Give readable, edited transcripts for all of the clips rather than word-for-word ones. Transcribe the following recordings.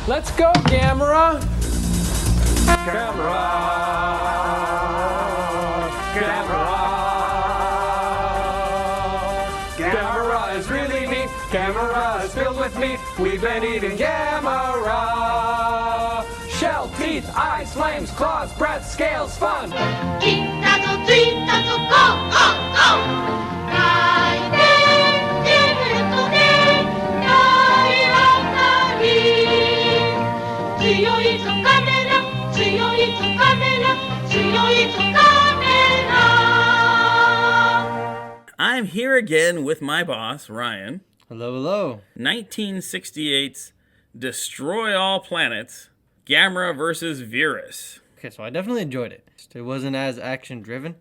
Let's go, Gamera! Gamera! Gamera! Gamera is really neat. Gamera is filled with meat. We've been eating Gamera. Shell, teeth, eyes, flames, claws, breath, scales, fun. いったぞついたぞゴーゴーゴー泣いているとね体当たり強いぞカメラ強いぞカメラ強いぞカメラ I'm here again with my boss, Ryan. Hello, hello. 1968's Destroy All Planets, Gamera versus Virus. Okay, so I definitely enjoyed it. It wasn't as action driven.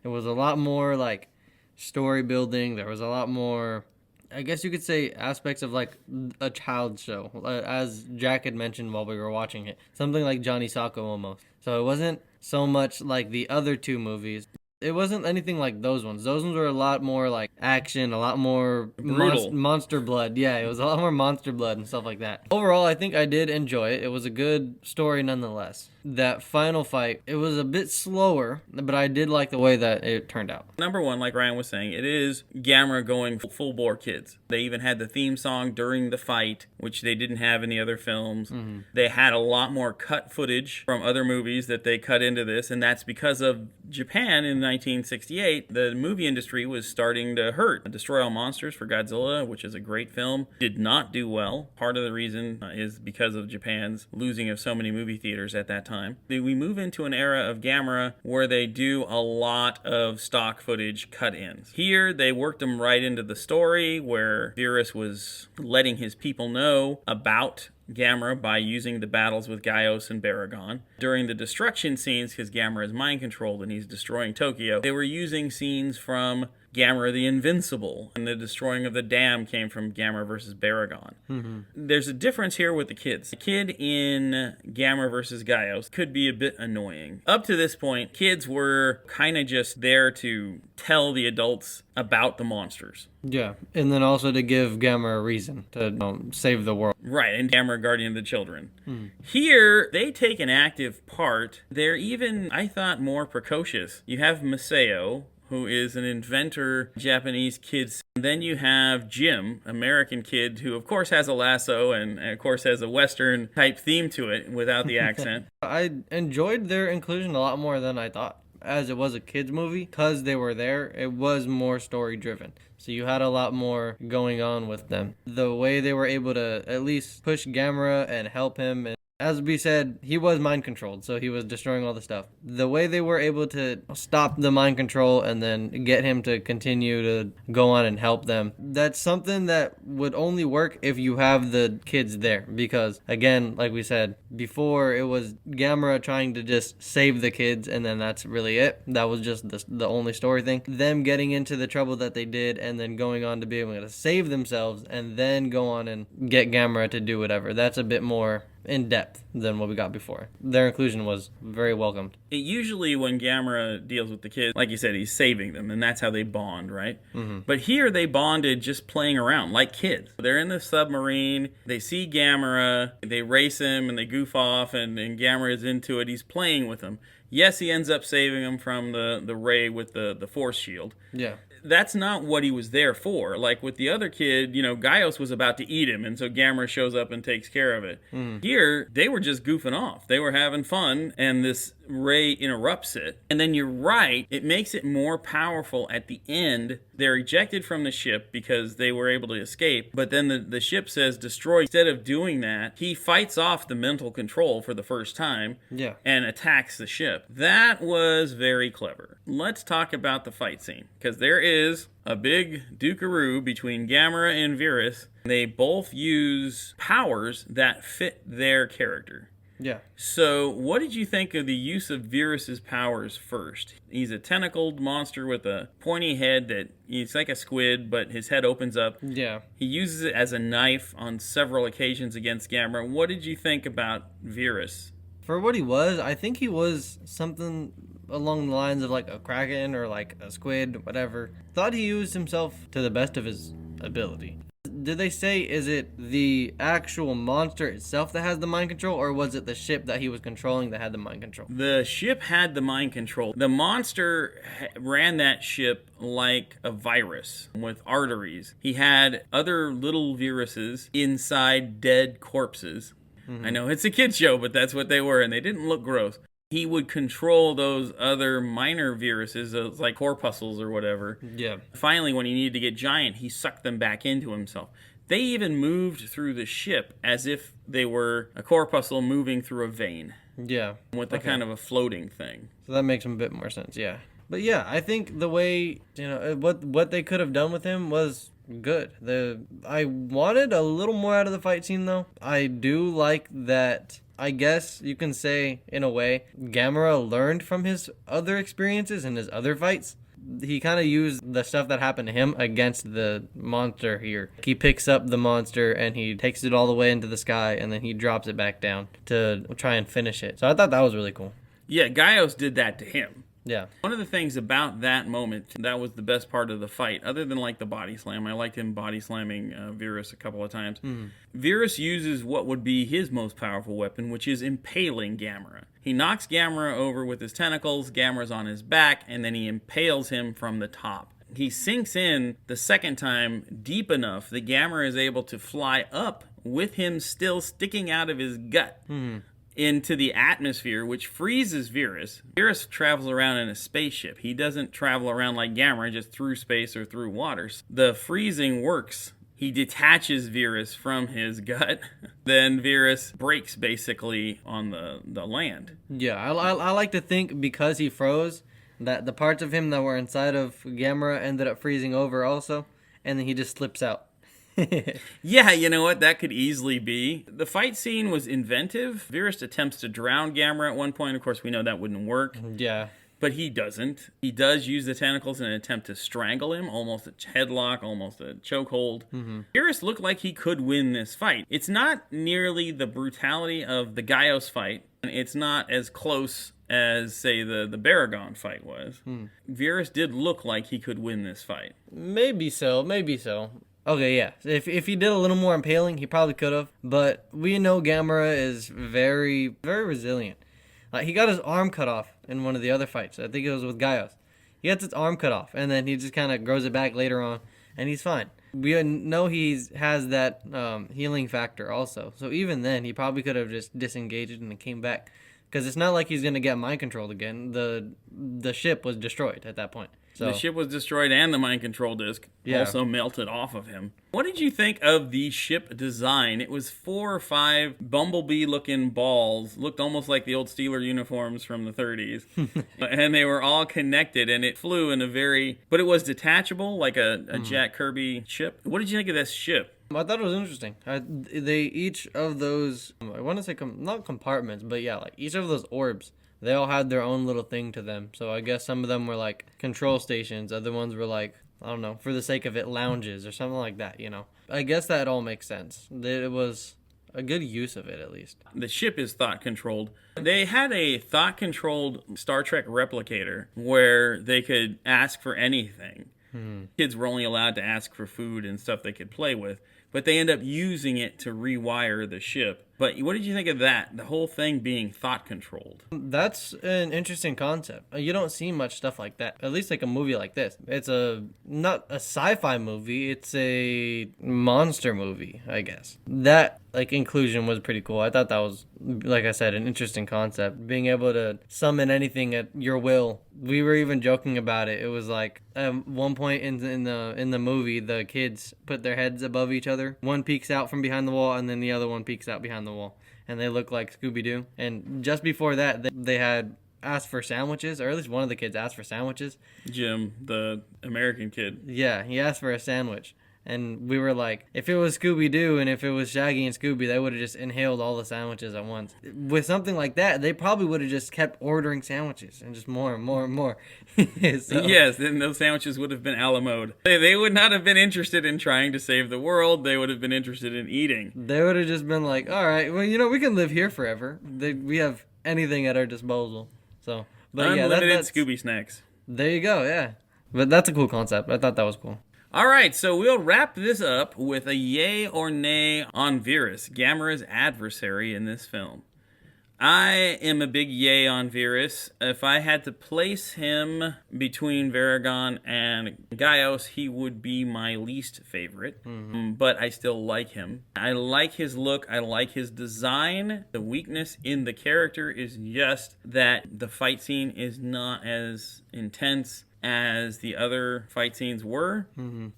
It was a lot more like story building. There was a lot more, I guess you could say, aspects of like a child show, as Jack had mentioned while we were watching it. Something like Johnny Sacco almost. So it wasn't so much like the other two movies. It wasn't anything like those ones. Those ones were a lot more like action, a lot more brutal. Monster blood. Yeah, it was a lot more monster blood and stuff like that. Overall, I think I did enjoy it. It was a good story nonetheless. That final fight, it was a bit slower, but I did like the way that it turned out. Number one, like Ryan was saying, it is Gamera going full bore kids. They even had the theme song during the fight, which they didn't have in the other films. Mm-hmm. They had a lot more cut footage from other movies that they cut into this, and that's because of Japan in 1968. The movie industry was starting to hurt. Destroy All Monsters for Godzilla, which is a great film, did not do well. Part of the reason is because of Japan's losing of so many movie theaters at that time. We move into an era of Gamera where they do a lot of stock footage cut-ins. Here, they worked them right into the story where Virus was letting his people know about Gamera by using the battles with Gaios and Baragon. During the destruction scenes, because Gamera is mind-controlled and he's destroying Tokyo, they were using scenes from Gamera the Invincible, and the destroying of the dam came from Gamera versus Baragon. Mm-hmm. There's a difference here with the kids. The kid in Gamera versus Gaios could be a bit annoying. Up to this point, kids were kind of just there to tell the adults about the monsters. Yeah, and then also to give Gamera a reason to save the world. Right, and Gamera Guardian of the Children. Here, they take an active part. They're even, I thought, more precocious. You have Masao, who is an inventor, Japanese kid. Then you have Jim, American kid, who of course has a lasso and of course has a Western type theme to it without the accent. I enjoyed their inclusion a lot more than I thought. As it was a kids movie, because they were there, it was more story driven. So you had a lot more going on with them. The way they were able to at least push Gamera and help him, and as we said, he was mind controlled, so he was destroying all the stuff. The way they were able to stop the mind control and then get him to continue to go on and help them, that's something that would only work if you have the kids there. Because, again, like we said, before it was Gamera trying to just save the kids, and then that's really it. That was just the only story thing. Them getting into the trouble that they did, and then going on to be able to save themselves, and then go on and get Gamera to do whatever. That's a bit more in depth than what we got before. Their inclusion was very welcomed. Usually when Gamera deals with the kids, like you said, he's saving them, and that's how they bond, right? Mm-hmm. But here they bonded just playing around like kids. They're in the submarine, they see Gamera, they race him and they goof off, and Gamera is into it. He's playing with them. Yes, he ends up saving him from the ray with the force shield. Yeah. That's not what he was there for. Like with the other kid, Gaios was about to eat him, and so Gamera shows up and takes care of it. Here, they were just goofing off. They were having fun, and this ray interrupts it. And then you're right, it makes it more powerful at the end. They're ejected from the ship because they were able to escape, but then the ship says destroy. Instead of doing that, he fights off the mental control for the first time and attacks the ship. That was very clever. Let's talk about the fight scene, because there is a big dukeroo between Gamera and Virus. They both use powers that fit their character. Yeah. So, what did you think of the use of Virus's powers first? He's a tentacled monster with a pointy head that he's like a squid, but his head opens up. Yeah. He uses it as a knife on several occasions against Gamera. What did you think about Virus? For what he was, I think he was something along the lines of like a kraken or like a squid, whatever. Thought he used himself to the best of his ability. did they say, is it the actual monster itself that has the mind control, or was it the ship that he was controlling that had the mind control? The ship had the mind control. The monster ran that ship like a virus with arteries. He had other little viruses inside dead corpses. I know it's a kid's show, but that's what they were, and they didn't look gross. He would control those other minor viruses, those like corpuscles or whatever. Yeah. Finally, when he needed to get giant, he sucked them back into himself. They even moved through the ship as if they were a corpuscle moving through a vein. Yeah. With a kind of a floating thing. So that makes a bit more sense, yeah. But yeah, I think the way, what they could have done with him was good. I wanted a little more out of the fight scene, though. I do like that, I guess you can say, in a way, Gamera learned from his other experiences and his other fights. He kind of used the stuff that happened to him against the monster here. He picks up the monster and he takes it all the way into the sky, and then he drops it back down to try and finish it. So I thought that was really cool. Yeah, Gaios did that to him. Yeah. One of the things about that moment, that was the best part of the fight, other than like the body slam. I liked him body slamming Virus a couple of times. Virus uses what would be his most powerful weapon, which is impaling Gamera. He knocks Gamera over with his tentacles, Gamera's on his back, and then he impales him from the top. He sinks in the second time deep enough that Gamera is able to fly up with him still sticking out of his gut. Into the atmosphere, which freezes Virus. Virus travels around in a spaceship. He doesn't travel around like Gamera, just through space or through waters. The freezing works. He detaches Virus from his gut. Then Virus breaks, basically, on the land. Yeah, I like to think because he froze, that the parts of him that were inside of Gamera ended up freezing over also, and then he just slips out. Yeah, you know what? That could easily be. The fight scene was inventive. Virus attempts to drown Gamera at one point. Of course, we know that wouldn't work. Yeah. But he doesn't. He does use the tentacles in an attempt to strangle him, almost a headlock, almost a chokehold. Virus looked like he could win this fight. It's not nearly the brutality of the Gaios fight. It's not as close as, say, the Baragon fight was. Virus did look like he could win this fight. Maybe so. Okay, yeah. If he did a little more impaling, he probably could have. But we know Gamera is very, very resilient. Like, he got his arm cut off in one of the other fights. I think it was with Gaios. He gets his arm cut off, and then he just kind of grows it back later on, and he's fine. We know he has that healing factor also. So even then, he probably could have just disengaged and came back. Because it's not like he's going to get mind controlled again. The ship was destroyed at that point. So. The ship was destroyed and the mind control disc also melted off of him. What did you think of the ship design? It was 4 or 5 bumblebee-looking balls. Looked almost like the old Steeler uniforms from the 30s. And they were all connected, and it flew in a very... But it was detachable, like a Jack Kirby ship. What did you think of this ship? I thought it was interesting. They each of those... I want to say not compartments, but yeah, like each of those orbs... They all had their own little thing to them. So I guess some of them were like control stations. Other ones were like, I don't know, for the sake of it, lounges or something like that, I guess that all makes sense. It was a good use of it, at least. The ship is thought-controlled. They had a thought-controlled Star Trek replicator where they could ask for anything. Kids were only allowed to ask for food and stuff they could play with. But they end up using it to rewire the ship. But what did you think of that? The whole thing being thought-controlled. That's an interesting concept. You don't see much stuff like that. At least like a movie like this. It's not a sci-fi movie. It's a monster movie, I guess. That inclusion was pretty cool. I thought that was, like I said, an interesting concept. Being able to summon anything at your will. We were even joking about it. It was like at one point in the movie, the kids put their heads above each other. One peeks out from behind the wall, and then the other one peeks out behind the wall, and they look like Scooby-Doo. And just before that, they had asked for sandwiches, or at least one of the kids asked for sandwiches. Jim, the American kid. Yeah, he asked for a sandwich. And we were like, if it was Scooby-Doo and if it was Shaggy and Scooby, they would have just inhaled all the sandwiches at once. With something like that, they probably would have just kept ordering sandwiches and just more and more and more. Yes, then those sandwiches would have been a la mode. They would not have been interested in trying to save the world. They would have been interested in eating. They would have just been like, all right, well, we can live here forever. We have anything at our disposal. So, but Unlimited that's Scooby snacks. There you go, yeah. But that's a cool concept. I thought that was cool. All right, so we'll wrap this up with a yay or nay on Virus, Gamera's adversary in this film. I am a big yay on Virus. If I had to place him between Varagon and Gaios, he would be my least favorite. But I still like him. I like his look. I like his design. The weakness in the character is just that the fight scene is not as intense as the other fight scenes were.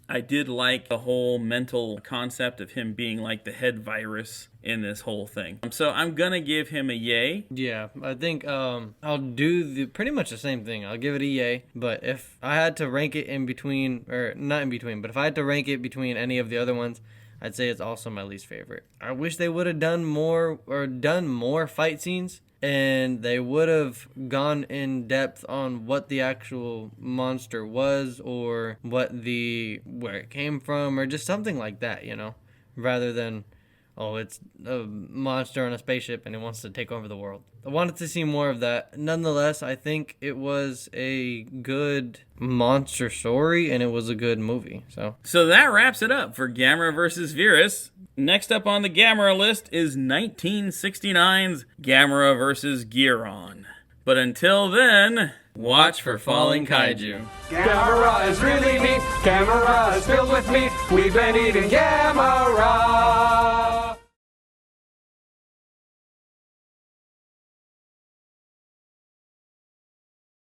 I did like the whole mental concept of him being like the head virus in this whole thing. So I'm gonna give him a yay. Yeah, I think I'll do pretty much the same thing. I'll give it a yay. But if I had to rank it in between, or not in between, but if I had to rank it between any of the other ones, I'd say it's also my least favorite. I wish they would have done more fight scenes. And they would have gone in depth on what the actual monster was, or where it came from, or just something like that, rather than, oh, it's a monster on a spaceship and it wants to take over the world. I wanted to see more of that. Nonetheless, I think it was a good monster story and it was a good movie. So that wraps it up for Gamera vs. Virus. Next up on the Gamera list is 1969's Gamera vs. Gearon. But until then, watch for falling kaiju. Gamera is really neat. Gamera is filled with meat. We've been eating Gamera.